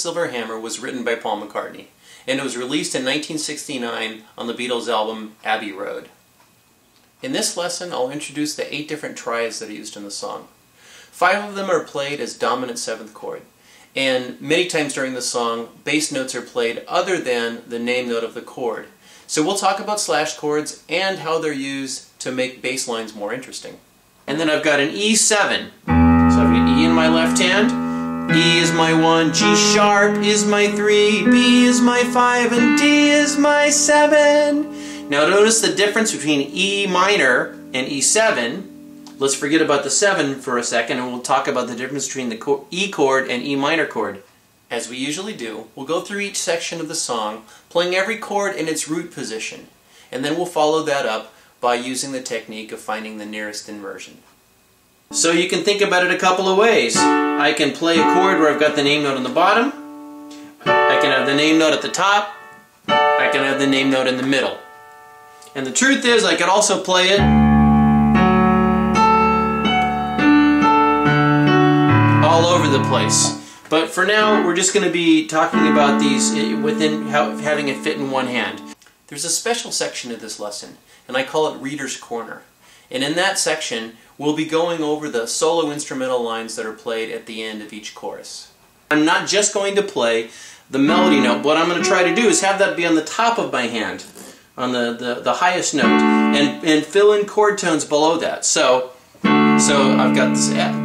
Silver Hammer was written by Paul McCartney, and it was released in 1969 on the Beatles album Abbey Road. In this lesson, I'll introduce the 8 different triads that are used in the song. 5 of them are played as dominant 7th chord, and many times during the song, bass notes are played other than the name note of the chord. So we'll talk about slash chords and how they're used to make bass lines more interesting. And then I've got an E7. So I've got E in my left hand, E is my 1, G sharp is my 3, B is my 5, and D is my 7. Now notice the difference between E minor and E7. Let's forget about the 7 for a second and we'll talk about the difference between the E chord and E minor chord. As we usually do, we'll go through each section of the song, playing every chord in its root position, and then we'll follow that up by using the technique of finding the nearest inversion. So you can think about it a couple of ways. I can play a chord where I've got the name note on the bottom, I can have the name note at the top, I can have the name note in the middle. And the truth is, I could also play it all over the place. But for now, we're just going to be talking about these within having it fit in one hand. There's a special section of this lesson, and I call it Reader's Corner. And in that section, we'll be going over the solo instrumental lines that are played at the end of each chorus. I'm not just going to play the melody note. What I'm going to try to do is have that be on the top of my hand, on the highest note, and fill in chord tones below that. So I've got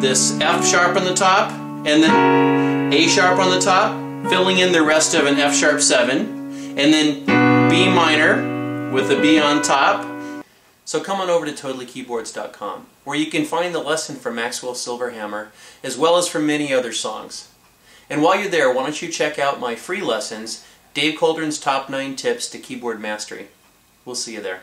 this F sharp on the top, and then A sharp on the top, filling in the rest of an F sharp 7, and then B minor with a B on top. So come on over to TotallyKeyboards.com, where you can find the lesson for Maxwell Silver Hammer, as well as for many other songs. And while you're there, why don't you check out my free lessons, Dave Coldren's Top 9 Tips to Keyboard Mastery. We'll see you there.